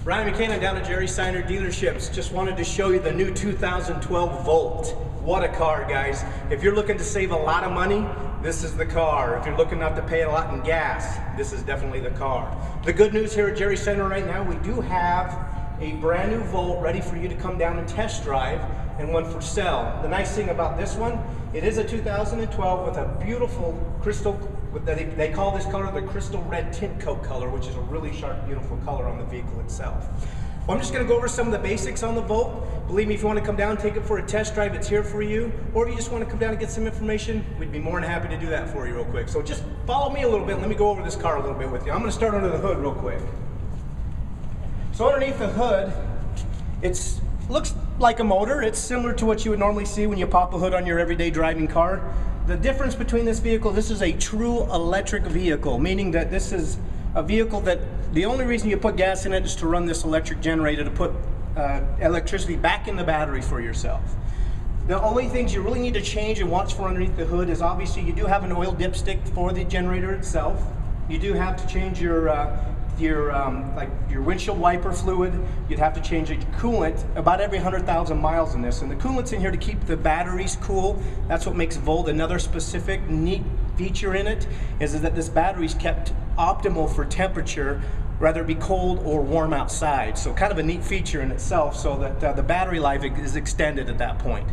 Ryan McKinnon down at Jerry Seiner dealerships. Just wanted to show you the new 2012 Volt. What a car, guys. If you're looking to save a lot of money, this is the car. If you're looking not to pay a lot in gas, this is definitely the car. The good news here at Jerry Seiner right now, we do have a brand new Volt ready for you to come down and test drive, and one for sale. The nice thing about this one, it is a 2012 with a beautiful crystal, they call this color the crystal red tint coat color, which is a really sharp, beautiful color on the vehicle itself. Well, I'm just going to go over some of the basics on the Volt. Believe me, if you want to come down and take it for a test drive, it's here for you. Or if you just want to come down and get some information, we'd be more than happy to do that for you real quick. So just follow me a little bit. Let me go over this car a little bit with you. I'm going to start under the hood real quick. So underneath the hood, it looks like a motor. It's similar to what you would normally see when you pop a hood on your everyday driving car. The difference between this vehicle, this is a true electric vehicle, meaning that this is a vehicle that the only reason you put gas in it is to run this electric generator to put electricity back in the battery for yourself. The only things you really need to change and watch for underneath the hood is obviously you do have an oil dipstick for the generator itself. You do have to change your windshield wiper fluid. You'd have to change your coolant about every 100,000 miles in this. And the coolant's in here to keep the batteries cool. That's what makes Volt. Another specific neat feature in it is that this battery's kept optimal for temperature, whether it be cold or warm outside. So kind of a neat feature in itself, so that the battery life is extended at that point.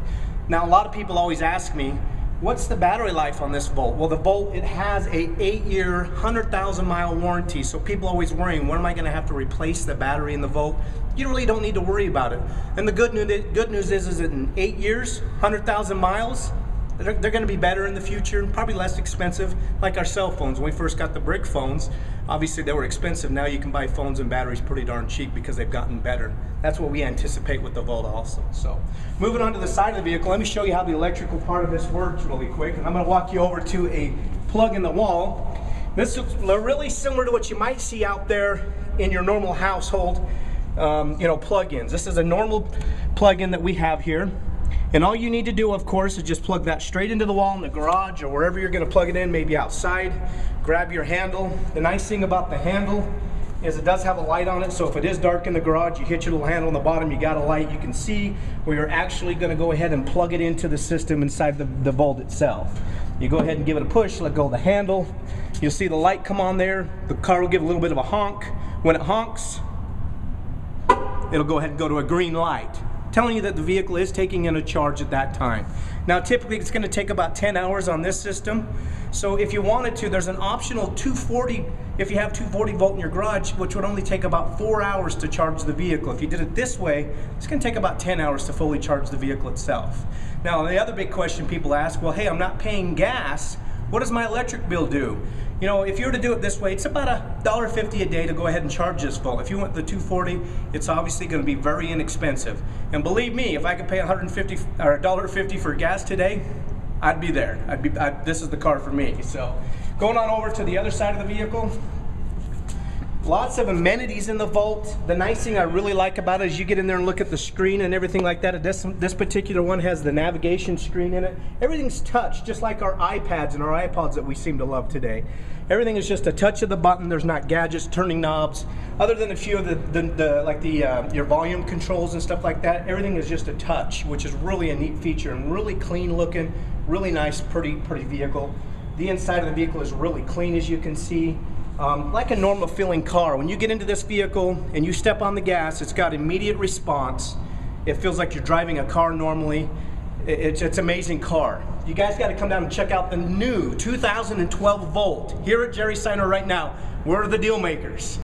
Now, a lot of people always ask me, what's the battery life on this Volt? Well, the Volt, it has a 8-year, 100,000 mile warranty. So people always worrying, when am I going to have to replace the battery in the Volt? You really don't need to worry about it. And the good news is that in 8 years, 100,000 miles, they're going to be better in the future, probably less expensive, like our cell phones. When we first got the brick phones, obviously they were expensive. Now you can buy phones and batteries pretty darn cheap because they've gotten better. That's what we anticipate with the Volt also. So moving on to the side of the vehicle, let me show you how the electrical part of this works really quick. And I'm going to walk you over to a plug in the wall. This is really similar to what you might see out there in your normal household plug-ins. This is a normal plug-in that we have here. And all you need to do, of course, is just plug that straight into the wall in the garage or wherever you're going to plug it in, maybe outside. Grab your handle. The nice thing about the handle is it does have a light on it, so if it is dark in the garage, you hit your little handle on the bottom, you got a light, you can see where you're actually going to go ahead and plug it into the system inside the Volt itself. You go ahead and give it a push, let go of the handle. You'll see the light come on there. The car will give a little bit of a honk. When it honks, it'll go ahead and go to a green light, telling you that the vehicle is taking in a charge at that time. Now typically it's going to take about 10 hours on this system. So if you wanted to, there's an optional 240, if you have 240 volt in your garage, which would only take about 4 hours to charge the vehicle. If you did it this way, it's going to take about 10 hours to fully charge the vehicle itself. Now the other big question people ask, well, hey, I'm not paying gas, what does my electric bill do? You know, if you were to do it this way, it's about $1.50 a day to go ahead and charge this Volt. If you went the 240, it's obviously going to be very inexpensive. And believe me, if I could pay $1.50 for gas today, I'd be there. This is the car for me. So, going on over to the other side of the vehicle. Lots of amenities in the Volt. The nice thing I really like about it is you get in there and look at the screen and everything like that. This particular one has the navigation screen in it. Everything's touch, just like our iPads and our iPods that we seem to love today. Everything is just a touch of the button. There's not gadgets, turning knobs. Other than a few of your volume controls and stuff like that, everything is just a touch, which is really a neat feature and really clean looking, really nice, pretty vehicle. The inside of the vehicle is really clean, as you can see. Like a normal feeling car. When you get into this vehicle and you step on the gas, it's got immediate response. It feels like you're driving a car normally. It's an amazing car. You guys got to come down and check out the new 2012 Volt here at Jerry Seiner right now. We're the deal makers.